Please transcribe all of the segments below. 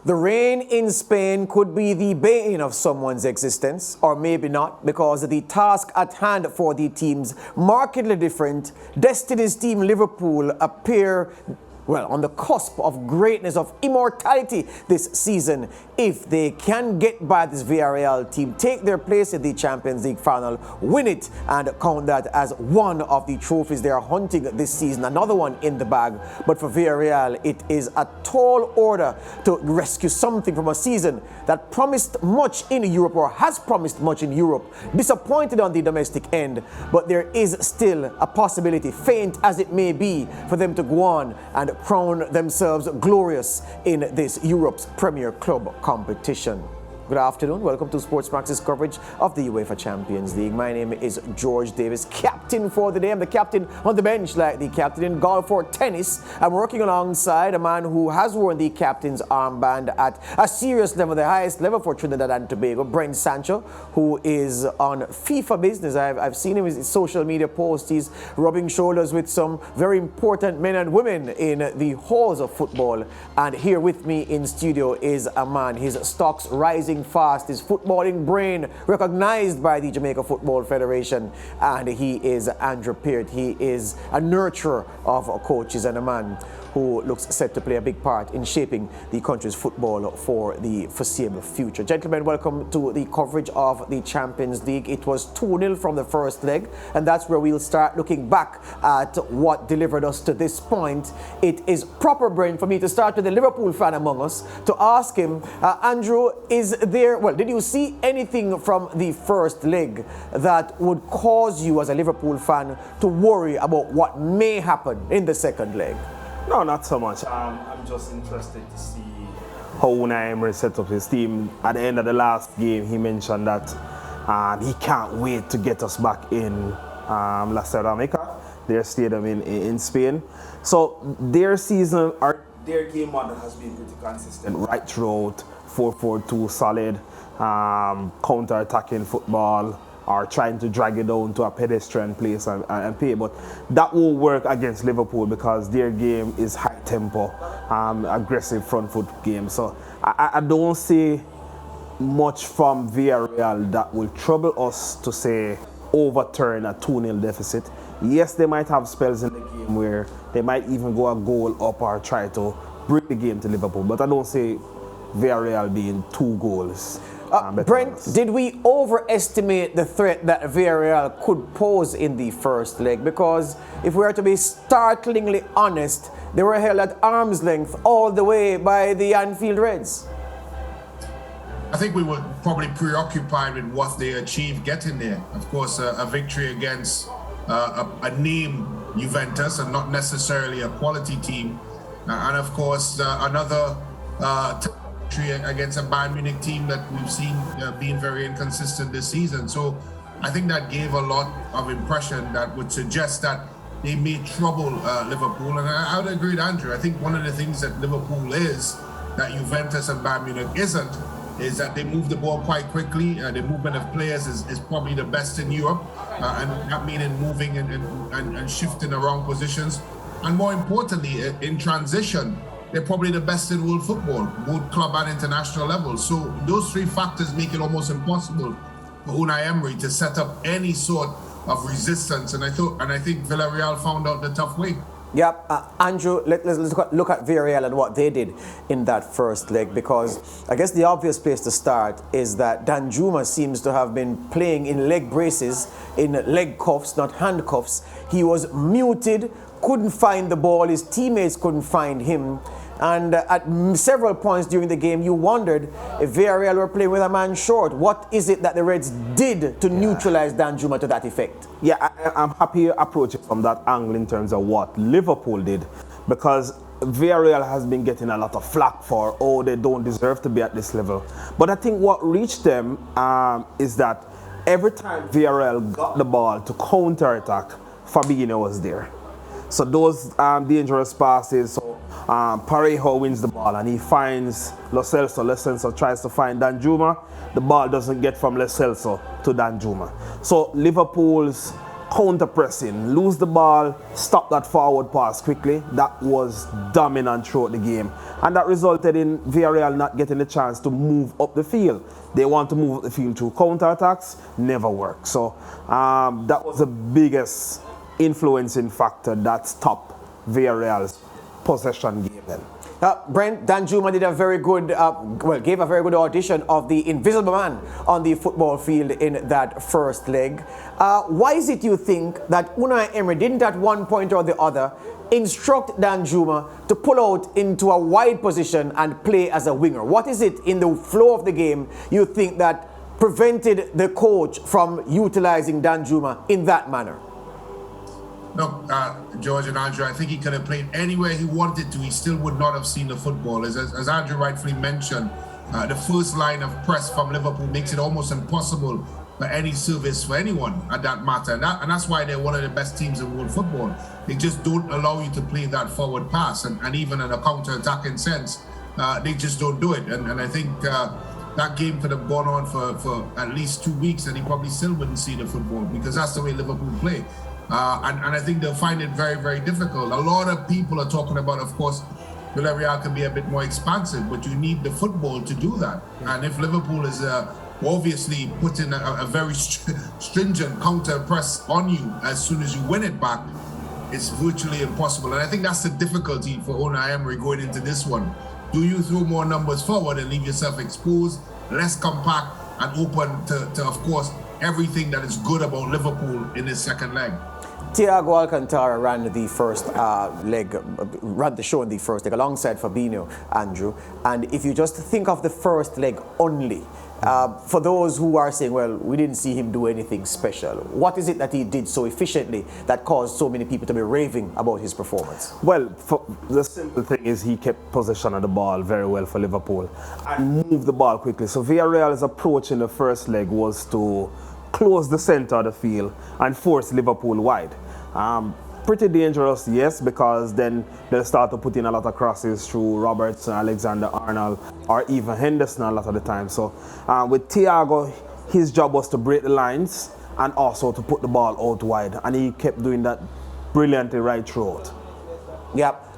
The rain in Spain could be the bane of someone's existence, or maybe not, because the task at hand for the teams markedly different. Destiny's team Liverpool appear, well, on the cusp of greatness, of immortality this season. If they can get by this Villarreal team, take their place in the Champions League final, win it, and count that as one of the trophies they are hunting this season, another one in the bag. But for Villarreal, it is a tall order to rescue something from a season that promised much in Europe, or has promised much in Europe. Disappointed on the domestic end, but there is still a possibility, faint as it may be, for them to go on and crown themselves glorious in this Europe's premier club competition. Good afternoon. Welcome to SportsMax's coverage of the UEFA Champions League. My name is George Davis, captain for the day. I'm the captain on the bench, like the captain in golf or tennis. I'm working alongside a man who has worn the captain's armband at a serious level, the highest level for Trinidad and Tobago, Brent Sancho, who is on FIFA business. I've seen him in his social media posts. He's rubbing shoulders with some very important men and women in the halls of football. And here with me in studio is a man, his stocks rising fast, his footballing brain recognized by the Jamaica Football Federation, and he is Andrew Peart. He is a nurturer of coaches and a man who looks set to play a big part in shaping the country's football for the foreseeable future. Gentlemen, welcome to the coverage of the Champions League. It was 2-0 from the first leg, and that's where we'll start looking back at what delivered us to this point. It is proper, Brent, for me to start with the Liverpool fan among us to ask him, Andrew, did you see anything from the first leg that would cause you as a Liverpool fan to worry about what may happen in the second leg? No, not so much. I'm just interested to see how Unai Emery set up his team. At the end of the last game, he mentioned that he can't wait to get us back in La Ceramica, their stadium in Spain. So their season, or their game model has been pretty consistent right throughout. 4-4-2, solid, counter-attacking football, or trying to drag it down to a pedestrian place and play. But that will work against Liverpool because their game is high tempo, aggressive front foot game. So I don't see much from Villarreal that will trouble us to say overturn a 2-0 deficit. Yes, they might have spells in the game where they might even go a goal up or try to bring the game to Liverpool, but I don't see Villarreal being 2 goals. Brent, did we overestimate the threat that Villarreal could pose in the first leg? Because if we are to be startlingly honest, they were held at arm's length all the way by the Anfield Reds. I think we were probably preoccupied with what they achieved getting there. Of course, a victory against a name Juventus and not necessarily a quality team. And of course, another against a Bayern Munich team that we've seen being very inconsistent this season. So I think that gave a lot of impression that would suggest that they may trouble Liverpool. And I would agree with Andrew. I think one of the things that Liverpool is that Juventus and Bayern Munich isn't is that they move the ball quite quickly. The movement of players is probably the best in Europe, and that meaning moving and shifting around positions. And more importantly, in transition, they're probably the best in world football, both club and international level. So those 3 factors make it almost impossible for Unai Emery to set up any sort of resistance. And I think Villarreal found out the tough way. Yep, Andrew, let's look at Villarreal and what they did in that first leg, because I guess the obvious place to start is that Danjuma seems to have been playing in leg braces, in leg cuffs, not handcuffs. He was muted, couldn't find the ball, his teammates couldn't find him. And at several points during the game, you wondered if Villarreal were playing with a man short. What is it that the Reds did to neutralize Danjuma to that effect? Yeah, I'm happy you approach it from that angle in terms of what Liverpool did, because Villarreal has been getting a lot of flack for, they don't deserve to be at this level. But I think what reached them is that every time Villarreal got the ball to counter-attack, Fabinho was there. So those dangerous passes, Parejo wins the ball and he finds Lo Celso. Lo Celso tries to find Danjuma. The ball doesn't get from Lo Celso to Danjuma. So Liverpool's counter pressing, lose the ball, stop that forward pass quickly. That was dominant throughout the game. And that resulted in Villarreal not getting the chance to move up the field. They want to move up the field through counter-attacks, never worked. So that was the biggest influencing factor that stopped Villarreal's possession game then. Brent, Danjuma did a very good, gave a very good audition of the invisible man on the football field in that first leg. Why is it you think that Unai Emery didn't at one point or the other instruct Danjuma to pull out into a wide position and play as a winger? What is it in the flow of the game you think that prevented the coach from utilizing Danjuma in that manner? Look, George and Andrew, I think he could have played anywhere he wanted to. He still would not have seen the football. As Andrew rightfully mentioned, the first line of press from Liverpool makes it almost impossible for any service for anyone at that matter. And that's why they're one of the best teams in world football. They just don't allow you to play that forward pass. And even in a counter-attacking sense, they just don't do it. And I think that game could have gone on for at least 2 weeks and he probably still wouldn't see the football because that's the way Liverpool play. And I think they'll find it very, very difficult. A lot of people are talking about, of course, Villarreal can be a bit more expansive, but you need the football to do that. And if Liverpool is obviously putting a very stringent counter press on you as soon as you win it back, it's virtually impossible. And I think that's the difficulty for Unai Emery going into this one. Do you throw more numbers forward and leave yourself exposed, less compact, and open to of course, everything that is good about Liverpool in this second leg? Thiago Alcantara ran the first leg, ran the show in the first leg alongside Fabinho, Andrew. And if you just think of the first leg only, for those who are saying, well, we didn't see him do anything special, what is it that he did so efficiently that caused so many people to be raving about his performance? Well, the simple thing is he kept possession of the ball very well for Liverpool and moved the ball quickly. So Villarreal's approach in the first leg was to close the center of the field and force Liverpool wide. Pretty dangerous, yes, because then they'll start to put in a lot of crosses through Robertson, Alexander-Arnold, or even Henderson a lot of the time. So with Thiago, his job was to break the lines and also to put the ball out wide, and he kept doing that brilliantly right throughout. Yep.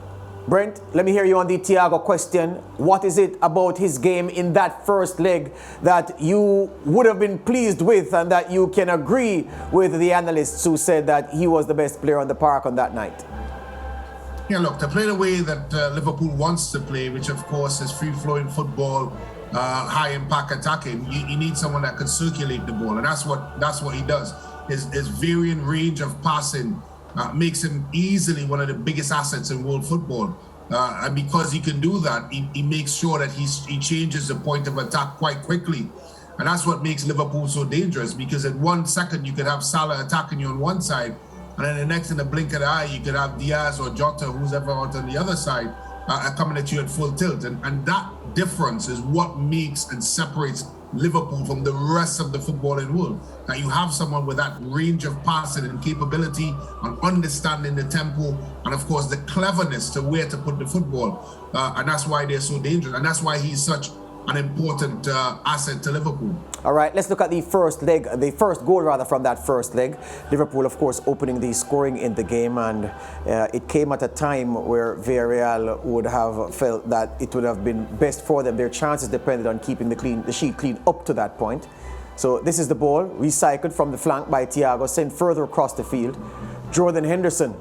Brent, let me hear you on the Thiago question. What is it about his game in that first leg that you would have been pleased with and that you can agree with the analysts who said that he was the best player on the park on that night? Yeah, look, to play the way that Liverpool wants to play, which of course is free-flowing football, high-impact attacking, you need someone that can circulate the ball, and that's what he does. His varying range of passing makes him easily one of the biggest assets in world football. And because he can do that, he makes sure that he changes the point of attack quite quickly. And that's what makes Liverpool so dangerous, because in 1 second you could have Salah attacking you on one side, and then the next, in the blink of the eye, you could have Diaz or Jota, who's ever out on the other side, coming at you at full tilt. And that difference is what makes and separates Liverpool from the rest of the footballing world. That you have someone with that range of passing and capability and understanding the tempo and of course the cleverness to where to put the football. And that's why they're so dangerous. And that's why he's such an important asset to Liverpool. All right, let's look at the first leg, the first goal rather from that first leg. Liverpool, of course, opening the scoring in the game, and it came at a time where Villarreal would have felt that it would have been best for them. Their chances depended on keeping the sheet clean up to that point. So this is the ball, recycled from the flank by Thiago, sent further across the field. Jordan Henderson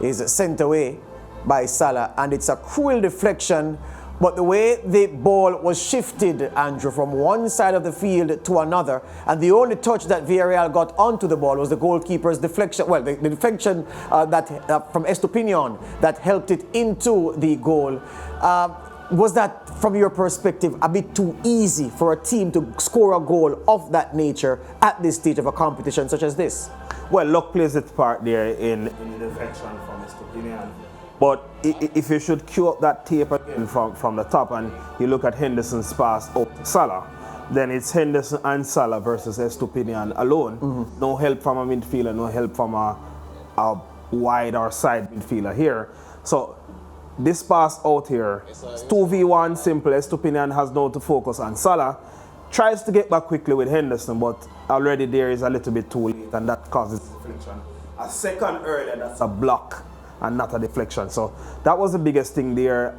is sent away by Salah, and it's a cruel deflection. But the way the ball was shifted, Andrew, from one side of the field to another, and the only touch that Villarreal got onto the ball was the goalkeeper's deflection, well, the deflection from Estupiñán that helped it into the goal. Was that, from your perspective, a bit too easy for a team to score a goal of that nature at this stage of a competition such as this? Well, luck plays its part there in the deflection from Estupiñán. But if you should cue up that tape again from the top and you look at Henderson's pass up to Salah, then it's Henderson and Salah versus Estupiñán alone. Mm-hmm. No help from a midfielder, no help from a wide or side midfielder here. So this pass out here, it's 2v1 simple. Estupiñán has now to focus on Salah, tries to get back quickly with Henderson, but already there is a little bit too late, and that causes deflection. A second earlier, that's a block and not a deflection. So that was the biggest thing there.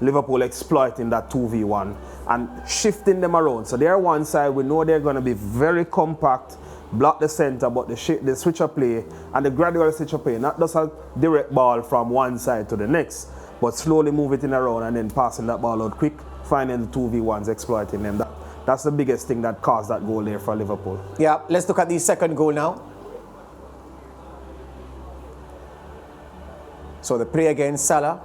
Liverpool exploiting that 2v1 and shifting them around. So they're one side, we know they're going to be very compact, block the center, but the switch of play and the gradual switch of play, not just a direct ball from one side to the next, but slowly move it in around and then passing that ball out quick, finding the 2v1s, exploiting them. That's the biggest thing that caused that goal there for Liverpool. Yeah, let's look at the second goal now. So the play against Salah,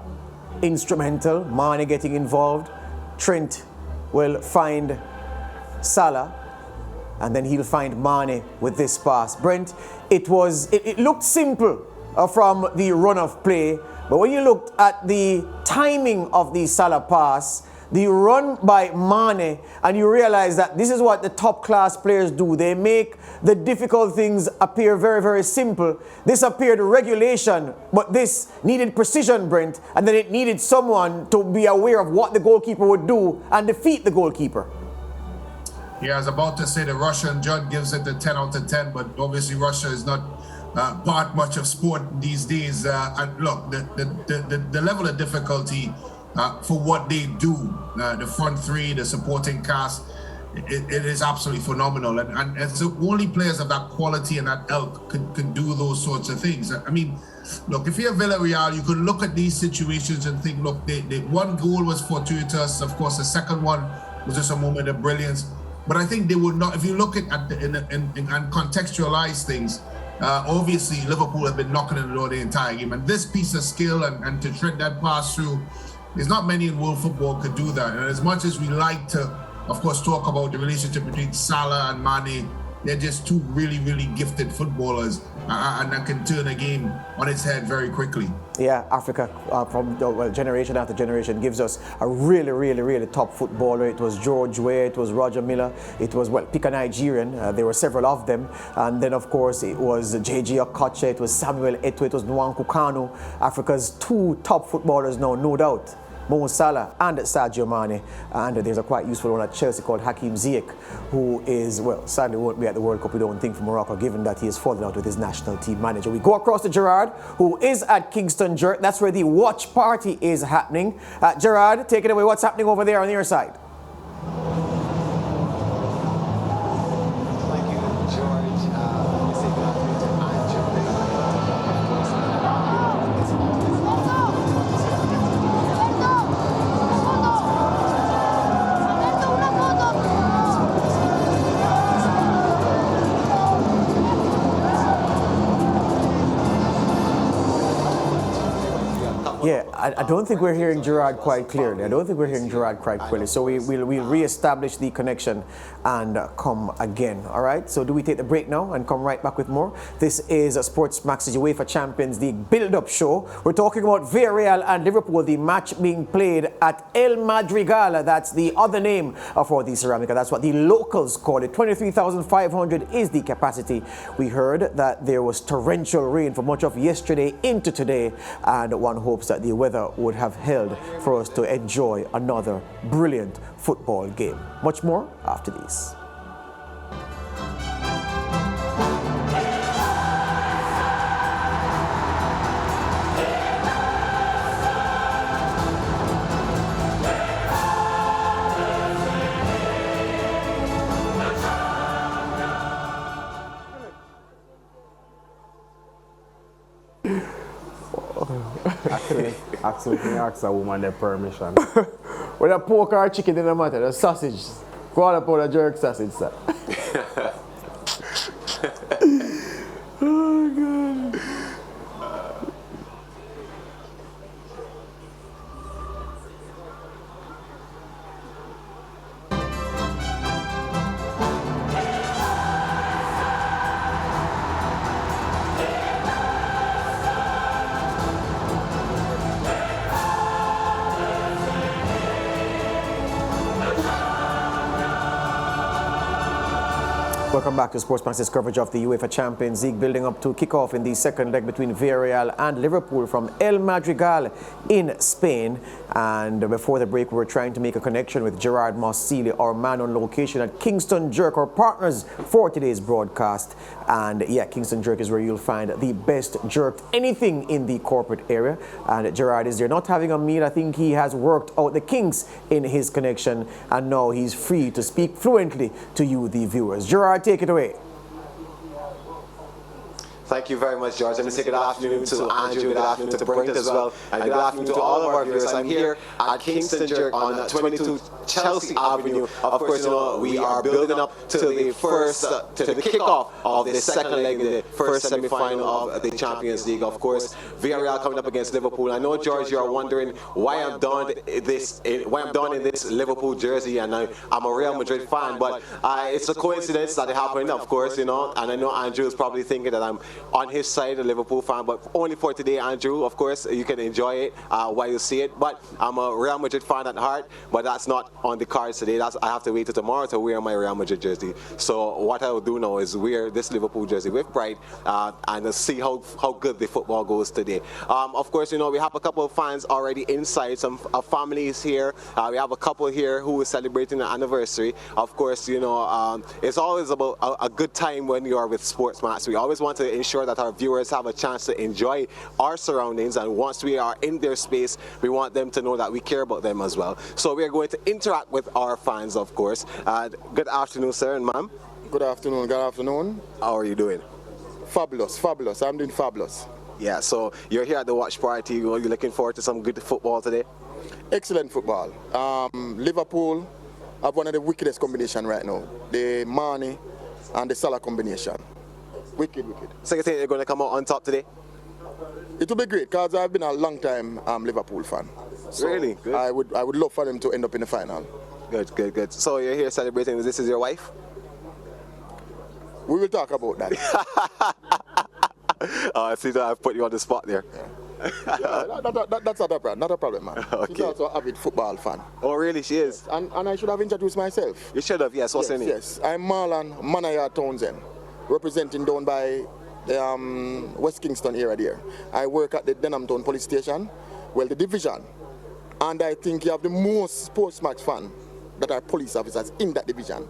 instrumental, Mane getting involved. Trent will find Salah, and then he'll find Mane with this pass. Brent, it looked simple from the run of play, but when you looked at the timing of the Salah pass, the run by Mane, and you realize that this is what the top class players do. They make the difficult things appear very, very simple. This appeared regulation, but this needed precision, Brent, and then it needed someone to be aware of what the goalkeeper would do and defeat the goalkeeper. Yeah, I was about to say the Russian judge gives it a 10 out of 10, but obviously Russia is not part much of sport these days. And look, the level of difficulty for what they do, the front three, the supporting cast, it is absolutely phenomenal. And so only players of that quality and that ilk could do those sorts of things. I mean, look, if you're Villarreal, you could look at these situations and think, look, they one goal was fortuitous. Of course, the second one was just a moment of brilliance. But I think they would not, if you look at and contextualize things, obviously Liverpool have been knocking on the door the entire game. And this piece of skill and to tread that pass through, there's not many in world football could do that. And as much as we like to, of course, talk about the relationship between Salah and Mane, they're just two really, really gifted footballers and that can turn a game on its head very quickly. Yeah, Africa from generation after generation gives us a really, really, really top footballer. It was George Weah, it was Roger Miller, it was, pick a Nigerian. There were several of them. And then, of course, it was J.J. Okocha, it was Samuel Eto'o, it was Nwankwo Kanu. Africa's two top footballers now, no doubt. Mo Salah and Sadio Mane, and there's a quite useful one at Chelsea called Hakim Ziyech, who is, sadly won't be at the World Cup, we don't think, for Morocco, given that he has fallen out with his national team manager. We go across to Gerard, who is at Kingston Jerk. That's where the watch party is happening. Gerard, take it away. What's happening over there on your side? Thank you, George. Let me say good afternoon to Yeah, I don't think we're hearing Gerard quite clearly. So we'll re-establish the connection and come again. All right. So do we take the break now and come right back with more? This is a SportsMax's UEFA Champions League build-up show. We're talking about Villarreal and Liverpool. The match being played at El Madrigal. That's the other name for the Ceramica. That's what the locals call it. 23,500 is the capacity. We heard that there was torrential rain for much of yesterday into today, and one hopes that the weather would have held for us to enjoy another brilliant football game. Much more after these. Absolutely ask a woman their permission. With a pork or chicken in the matter, the sausage. Call up on a jerk sausage, sir. Oh, God. Welcome back to SportsMax's coverage of the UEFA Champions League, building up to kick-off in the second leg between Villarreal and Liverpool from El Madrigal in Spain. And before the break, we were trying to make a connection with Gerard Mossili, our man on location at Kingston Jerk, our partners for today's broadcast. And yeah, Kingston Jerk is where you'll find the best jerked anything in the corporate area. And Gerard is there not having a meal. I think he has worked out the kinks in his connection, and now he's free to speak fluently to you, the viewers. Gerard, take it away. Thank you very much, George. Let me say good afternoon to Andrew, good afternoon to Brent as well, and good afternoon to all of our viewers. I'm here at Kingston Jerk on 22 Chelsea Avenue. Of course, you know, we are building up to the first, to the kickoff of the second leg, the first semi-final of the Champions League. Of course, Villarreal coming up against Liverpool. I know, George, you are wondering why I'm donned in this Liverpool jersey, and I'm a Real Madrid fan, but it's a coincidence that it happened, of course, you know, and I know Andrew is probably thinking that I'm on his side, a Liverpool fan, but only for today, Andrew. Of course, you can enjoy it while you see it, but I'm a Real Madrid fan at heart, but that's not on the cards today. I have to wait till tomorrow to wear my Real Madrid jersey. So what I will do now is wear this Liverpool jersey with pride and see how good the football goes today. Of course, you know, we have a couple of fans already inside, some families here. We have a couple here who is celebrating an anniversary. Of course, you know, it's always about a good time when you are with SportsMax. We always want to ensure that our viewers have a chance to enjoy our surroundings, and once we are in their space, we want them to know that we care about them as well. So we are going to interact with our fans, of course. Good afternoon, sir and ma'am. Good afternoon, good afternoon. How are you doing? Fabulous, fabulous. I'm doing fabulous. Yeah, so you're here at the watch party. Are you looking forward to some good football today? Excellent football. Liverpool have one of the wickedest combination right now. The Mane and the Salah combination. Wicked, wicked. So you think you're going to come out on top today? It will be great because I've been a long time Liverpool fan. So really? Good. I would love for them to end up in the final. Good, good, good. So you're here celebrating. This is your wife? We will talk about that. I see that I've put you on the spot there. Yeah, that's not a problem, man. Okay. She's also an avid football fan. Oh, really? She is? And I should have introduced myself. You should have, yes. What's your name? Yes, I'm Marlon Manaya Townsend, representing down by the West Kingston area there. I work at the Denhamton Police Station, well, the division, and I think you have the most SportsMax fan that are police officers in that division.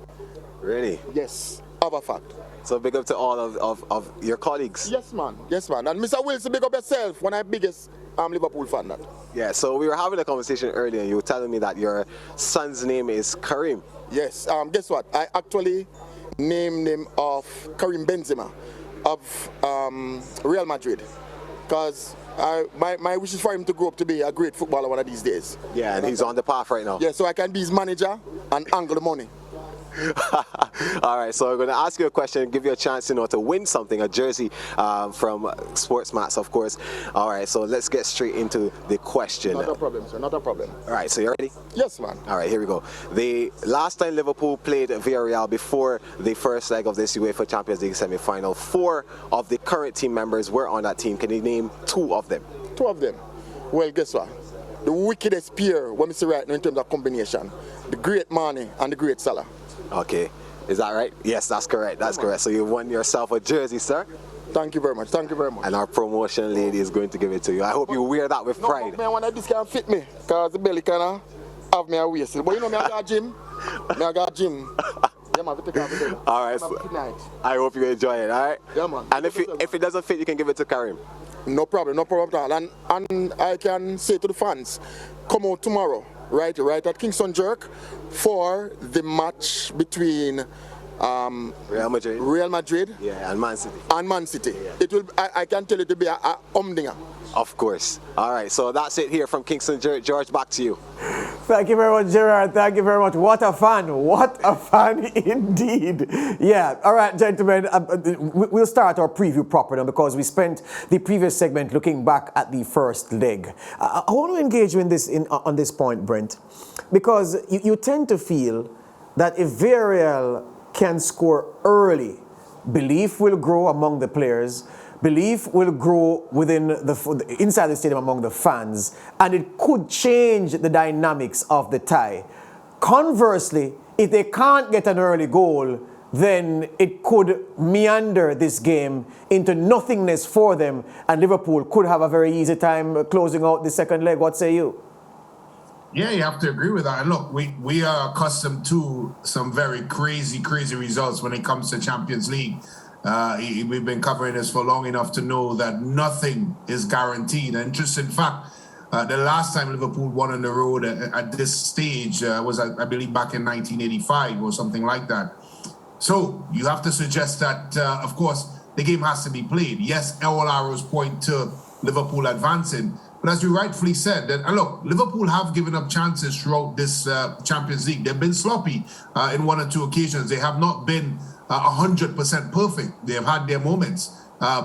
Really? Yes, of a fact. So big up to all of your colleagues. Yes, man. Yes, man. And Mr. Wilson, big up yourself. One of the biggest Liverpool fan. That. Yeah. So we were having a conversation earlier. You were telling me that your son's name is Karim. Yes. Guess what? I actually named him of Karim Benzema of Real Madrid, because my wish is for him to grow up to be a great footballer one of these days. Yeah, and he's on the path right now. Yeah, so I can be his manager and angle the money. All right, so we're going to ask you a question, give you a chance, you know, to win something, a jersey from SportsMax, of course. All right, so let's get straight into the question. Not a problem, sir. Not a problem. All right, so you ready? Yes, man. All right, here we go. The last time Liverpool played Villarreal before the first leg of this UEFA Champions League Semi-Final, 4 of the current team members were on that team. Can you name 2 of them? 2 of them. Well, guess what? The wickedest pair, what we see right now in terms of combination, the great Mane and the great Salah. Okay, is that right? Yes, that's correct. That's correct. So you won yourself a jersey, sir. Thank you very much. Thank you very much. And our promotion lady is going to give it to you. I hope you wear that with pride. No, man, this can fit me, because the belly kind of have me a waist. But you know, me I got gym. I got gym. Yeah, man, take off the belly. All right. So I hope you enjoy it. All right. Yeah, man. And if it doesn't fit, you can give it to Karim. No problem at all. And I can say to the fans, come out tomorrow. Right at Kingston Jerk for the match between Real Madrid, yeah, and Man City. Yeah. It will. I can tell it to be a humdinger. Of course. All right, so that's it here from Kingston Jerk. George, back to you. Thank you very much, Gerard. Thank you very much. What a fan. What a fan indeed. Yeah. All right, gentlemen. We'll start our preview proper now, because we spent the previous segment looking back at the first leg. I want to engage you in this on this point, Brent, because you tend to feel that if Villarreal can score early, belief will grow among the players. Belief will grow within inside the stadium among the fans, and it could change the dynamics of the tie. Conversely, if they can't get an early goal, then it could meander this game into nothingness for them, and Liverpool could have a very easy time closing out the second leg. What say you? Yeah, you have to agree with that. And look, we are accustomed to some very crazy results when it comes to Champions League. We've been covering this for long enough to know that nothing is guaranteed. And just in fact, the last time Liverpool won on the road at this stage was, I believe, back in 1985 or something like that. So you have to suggest that, of course, the game has to be played. Yes, all arrows point to Liverpool advancing. But as you rightfully said, and look, Liverpool have given up chances throughout this Champions League. They've been sloppy in one or two occasions. They have not been 100% perfect. They have had their moments.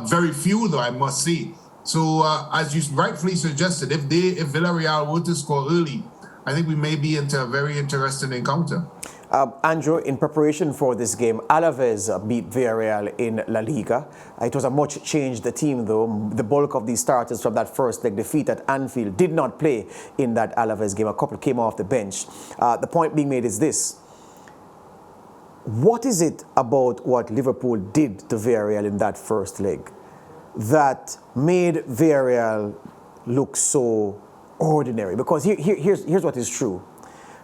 Very few, though, I must say. So, as you rightfully suggested, if Villarreal were to score early, I think we may be into a very interesting encounter. Andrew, in preparation for this game, Alaves beat Villarreal in La Liga. It was a much changed team, though. The bulk of the starters from that first leg defeat at Anfield did not play in that Alaves game. A couple came off the bench. The point being made is this. What is it about what Liverpool did to Villarreal in that first leg that made Villarreal look so ordinary? Because here's what is true.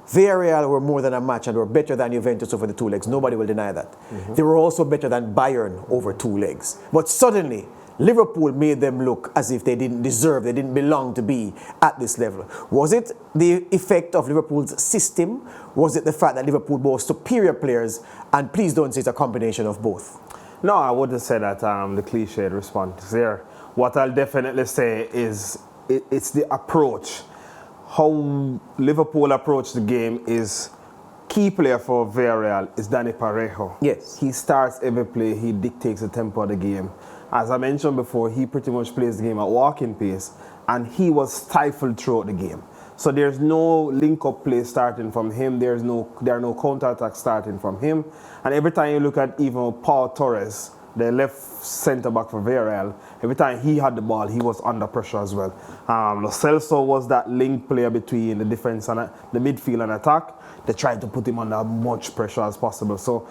Villarreal were more than a match and were better than Juventus over the two legs. Nobody will deny that. Mm-hmm. They were also better than Bayern over two legs. But suddenly, Liverpool made them look as if they didn't deserve, they didn't belong to be at this level. Was it the effect of Liverpool's system? Was it the fact that Liverpool bought superior players? And please don't say it's a combination of both. No, I wouldn't say that the cliched response is there. What I'll definitely say is it's the approach. How Liverpool approach the game is key player for Villarreal is Dani Parejo. Yes. He starts every play, he dictates the tempo of the game. As I mentioned before, he pretty much plays the game at walking pace, and he was stifled throughout the game. So there's no link-up play starting from him, there are no counter-attacks starting from him. And every time you look at even Paul Torres, the left centre-back for Villarreal, every time he had the ball, he was under pressure as well. Lo Celso was that link player between the defence and the midfield and attack. They tried to put him under as much pressure as possible. So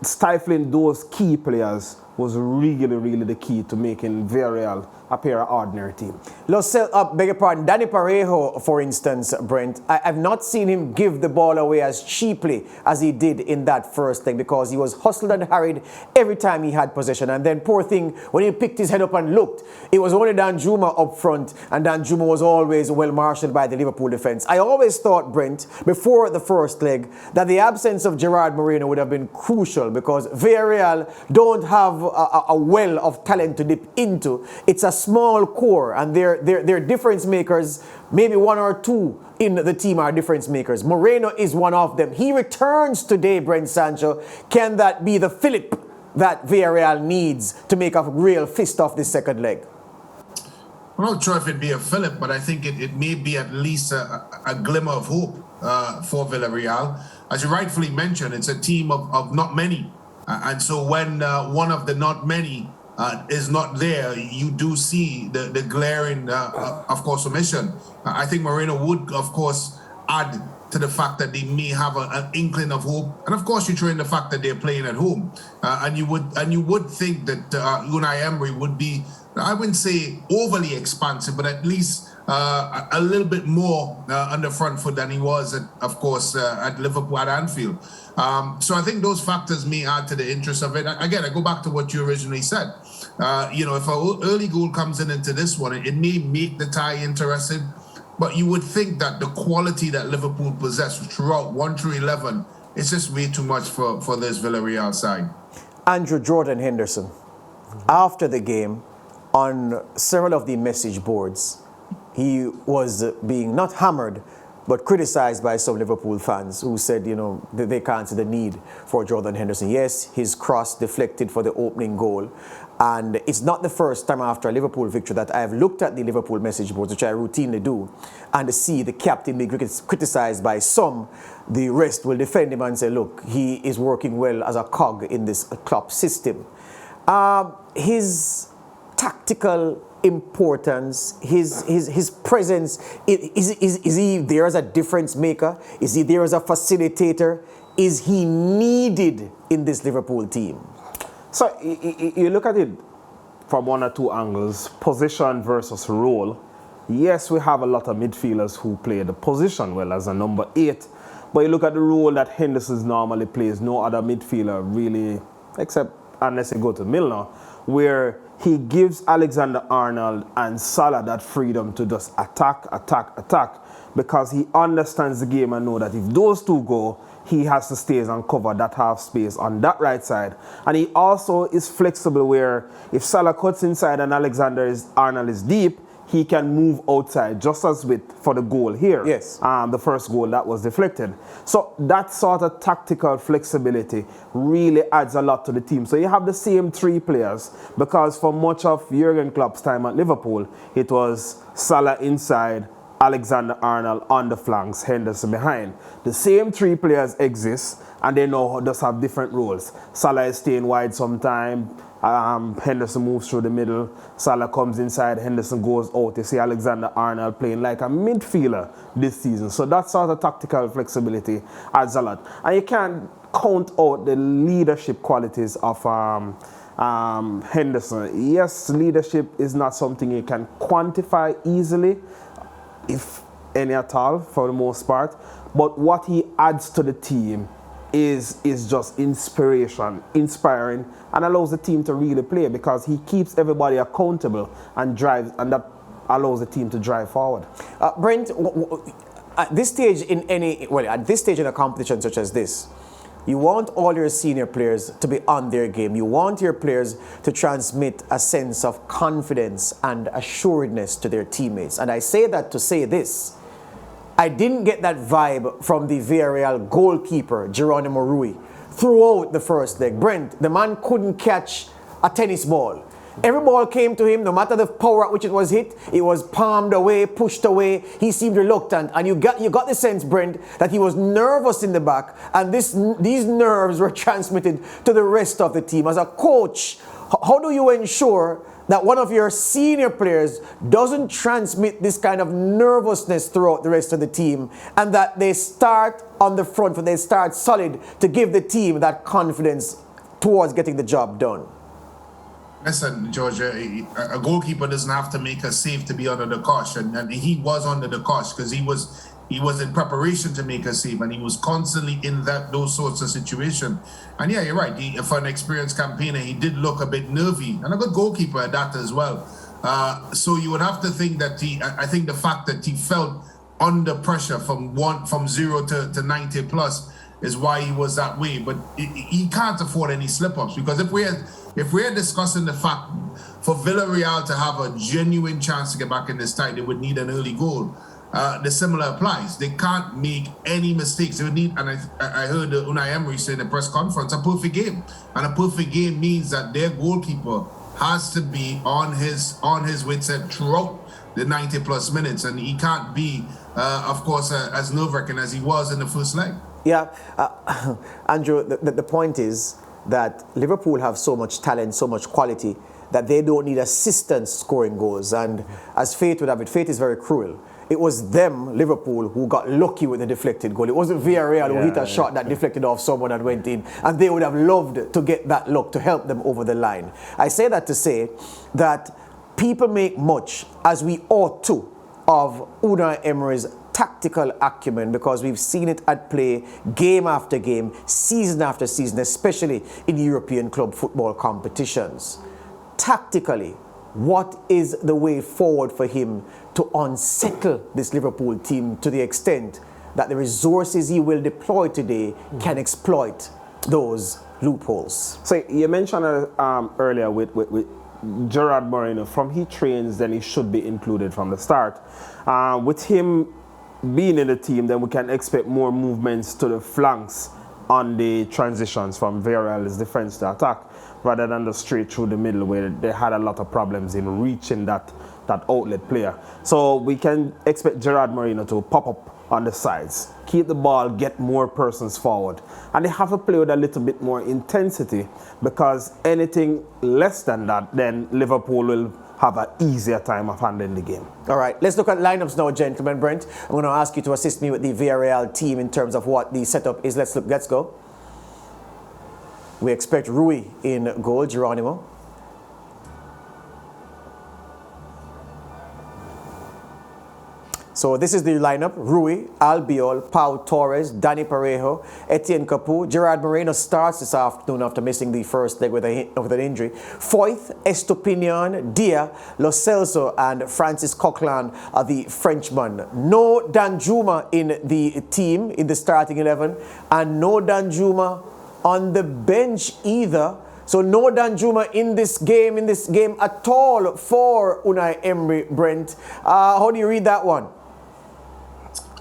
stifling those key players was really the key to making Villarreal appear an ordinary team. Beg your pardon, Dani Parejo, for instance, Brent, I've not seen him give the ball away as cheaply as he did in that first leg, because he was hustled and harried every time he had possession. And then, poor thing, when he picked his head up and looked, it was only Danjuma up front, and Danjuma was always well marshaled by the Liverpool defence. I always thought, Brent, before the first leg, that the absence of Gerard Moreno would have been crucial, because Villarreal don't have a well of talent to dip into. It's a small core, and they're difference makers. Maybe one or two in the team are difference makers. Moreno is one of them. He returns today, Brent Sancho. Can that be the fillip that Villarreal needs to make a real fist of this second leg? I'm not sure if it'd be a fillip, but I think it may be at least a glimmer of hope for Villarreal. As you rightfully mentioned, it's a team of not many. And so when one of the not many is not there, you do see the glaring, of course, omission. I think Moreno would, of course, add to the fact that they may have an inkling of hope. And of course, you throw in the fact that they're playing at home. And you would think that Unai Emery would be, I wouldn't say overly expansive, but at least a little bit more on the front foot than he was, of course, at Liverpool at Anfield. So I think those factors may add to the interest of it. Again, I go back to what you originally said. If an early goal comes into this one, it may make the tie interesting. But you would think that the quality that Liverpool possessed throughout 1 through 11 is just way too much for this Villarreal side. Andrew Jordan Henderson, after the game, on several of the message boards, he was being not hammered, but criticized by some Liverpool fans who said, they can't see the need for Jordan Henderson. Yes, his cross deflected for the opening goal. And it's not the first time after a Liverpool victory that I have looked at the Liverpool message boards, which I routinely do, and to see the captain being criticized by some. The rest will defend him and say, look, he is working well as a cog in this club system. His tactical importance, his presence, is he there as a difference maker? Is he there as a facilitator? is he needed in this Liverpool team? So you look at it from one or two angles, position versus role. Yes, we have a lot of midfielders who play the position well as a number 8, but you look at the role that Henderson normally plays, no other midfielder really, except unless you go to Milner, where he gives Alexander-Arnold and Salah that freedom to just attack, because he understands the game and know that if those two go, he has to stay and cover that half space on that right side. And he also is flexible where if Salah cuts inside and Alexander-Arnold is deep, he can move outside, just as for the goal here. Yes. The first goal that was deflected. So that sort of tactical flexibility really adds a lot to the team. So you have the same 3 players, because for much of Jurgen Klopp's time at Liverpool, it was Salah inside, Alexander-Arnold on the flanks, Henderson behind. The same 3 players exist, and they now just have different roles. Salah is staying wide sometime, Henderson moves through the middle, Salah comes inside, Henderson goes out. You see Alexander-Arnold playing like a midfielder this season. So that sort of tactical flexibility adds a lot. And you can't count out the leadership qualities of Henderson. Yes, leadership is not something you can quantify easily, if any at all, for the most part. But what he adds to the team is just inspiring, and allows the team to really play, because he keeps everybody accountable and drives, and that allows the team to drive forward. Brent, at this stage in a competition such as this, you want all your senior players to be on their game. You want your players to transmit a sense of confidence and assuredness to their teammates. And I say that to say this: I didn't get that vibe from the Villarreal goalkeeper, Geronimo Rui, throughout the first leg. Brent, the man couldn't catch a tennis ball. Every ball came to him, no matter the power at which it was hit, it was palmed away, pushed away. He seemed reluctant, and you got the sense, Brent, that he was nervous in the back, and these nerves were transmitted to the rest of the team. As a coach, how do you ensure that one of your senior players doesn't transmit this kind of nervousness throughout the rest of the team, and that they start on the front foot, they start solid to give the team that confidence towards getting the job done? Listen, Georgia, a goalkeeper doesn't have to make a save to be under the cosh, and he was under the cosh because he was in preparation to make a save, and he was constantly in those sorts of situations. And yeah, you're right. For an experienced campaigner, he did look a bit nervy, and a good goalkeeper at that as well. So you would have to think that I think the fact that he felt under pressure from 0 to 90 plus is why he was that way. But he can't afford any slip-ups, because if we're discussing the fact for Villarreal to have a genuine chance to get back in this tie, they would need an early goal. The similar applies. They can't make any mistakes. They would need, and I heard Unai Emery say in the press conference, a perfect game. And a perfect game means that their goalkeeper has to be on his wits end throughout the 90 plus minutes, and he can't be, of course, as nerve-wracking as he was in the first leg. Yeah, Andrew, the point is that Liverpool have so much talent, so much quality, that they don't need assistance scoring goals. And as fate would have it, fate is very cruel. It was them, Liverpool, who got lucky with the deflected goal. It wasn't Villarreal who hit a shot that deflected off someone and went in. And they would have loved to get that luck to help them over the line. I say that to say that people make much, as we ought to, of Unai Emery's tactical acumen, because we've seen it at play game after game, season after season, especially in European club football competitions. Tactically, what is the way forward for him to unsettle this Liverpool team to the extent that the resources he will deploy today can exploit those loopholes? So you mentioned earlier with Gerard Moreno, from he trains, then he should be included from the start. With him being in the team, then we can expect more movements to the flanks on the transitions from Villarreal's defense to attack, rather than the straight through the middle, where they had a lot of problems in reaching that outlet player. So we can expect Gerard Moreno to pop up on the sides, keep the ball, get more persons forward. And they have to play with a little bit more intensity, because anything less than that, then Liverpool will have an easier time of handling the game. All right, let's look at lineups now, gentlemen. Brent, I'm going to ask you to assist me with the Villarreal team in terms of what the setup is. Let's go. We expect Rui in goal, Geronimo. So this is the lineup: Rui, Albiol, Pau Torres, Danny Parejo, Etienne Capoue. Gerard Moreno starts this afternoon after missing the first leg with an injury. Foyth, Estopinian, Dia, Lo Celso, and Francis Coquelin are the Frenchman. No Danjuma in the team, in the starting 11, and no Danjuma on the bench either. So no Danjuma in this game at all for Unai Emery, Brent. How do you read that one?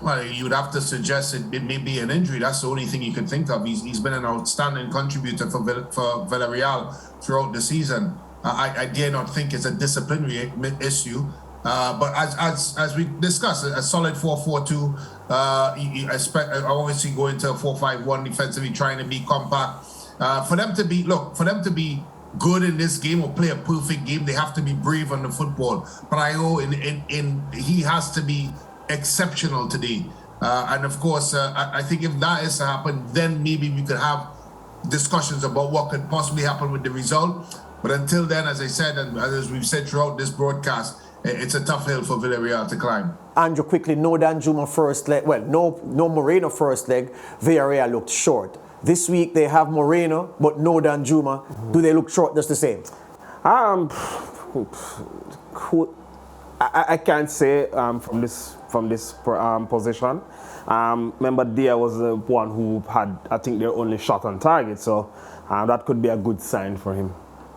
Well, you'd have to suggest it may be an injury. That's the only thing you can think of. He's been an outstanding contributor for Villarreal throughout the season. I dare not think it's a disciplinary issue. But as we discussed, a solid 4-4-2. Obviously going to a 4-5-1 defensively, trying to be compact. For them to be good in this game or play a perfect game, they have to be brave on the football. But he has to be exceptional today. And of course, I think if that is to happen, then maybe we could have discussions about what could possibly happen with the result. But until then, as I said, and as we've said throughout this broadcast, it's a tough hill for Villarreal to climb. Andrew, quickly, no Danjuma first leg. Well, no Moreno first leg. Villarreal looked short. This week they have Moreno, but no Danjuma. Do they look short just the same? I can't say from this position. Remember, Dia was the one who had, I think, their only shot on target, so that could be a good sign for him.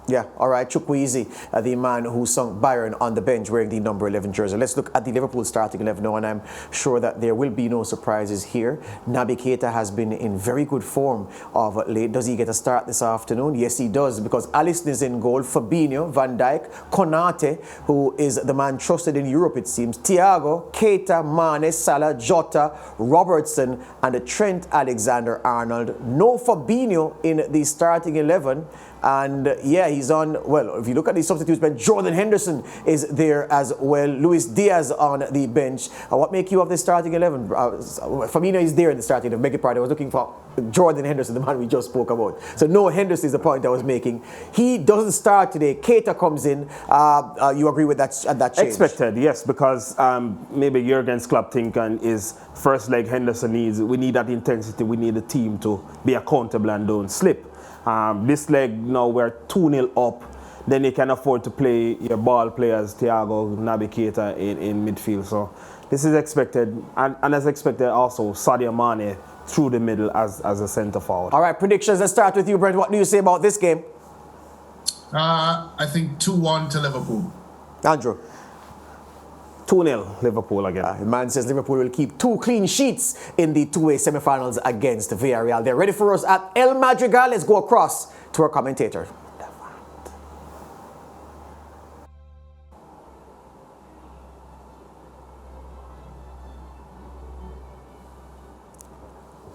Yeah, all right. Chukwueze, the man who sunk Byron on the bench wearing the number 11 jersey. Let's look at the Liverpool starting 11 now, and I'm sure that there will be no surprises here. Naby Keita has been in very good form of late. Does he get a start this afternoon? Yes, he does, because Alisson is in goal, Fabinho, Van Dijk, Konate, who is the man trusted in Europe, it seems, Thiago, Keita, Mane, Salah, Jota, Robertson, and Trent Alexander-Arnold. No Fabinho in the starting 11. And yeah, he's on, well, if you look at the substitutes bench, Jordan Henderson is there as well. Luis Diaz on the bench. What make you of the starting 11? Fabinho is there in the starting 11. Beg your pardon, I was looking for Jordan Henderson, the man we just spoke about. So no, Henderson is the point I was making. He doesn't start today. Keita comes in. You agree with that change? Expected, yes, because maybe Jurgen's club thinking is first leg Henderson we need that intensity. We need the team to be accountable and don't slip. This leg, now we're 2-0 up, then you can afford to play your ball players, Thiago, Naby Keita in midfield. So this is expected, and as expected also, Sadio Mane through the middle as a centre forward. All right, predictions. Let's start with you, Brent. What do you say about this game? I think 2-1 to Liverpool. Andrew? 2-0 Liverpool again. The man says Liverpool will keep 2 clean sheets in the two-way semi-finals against Villarreal. They're ready for us at El Madrigal. Let's go across to our commentator.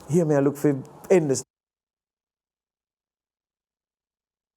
Here may I look for endless.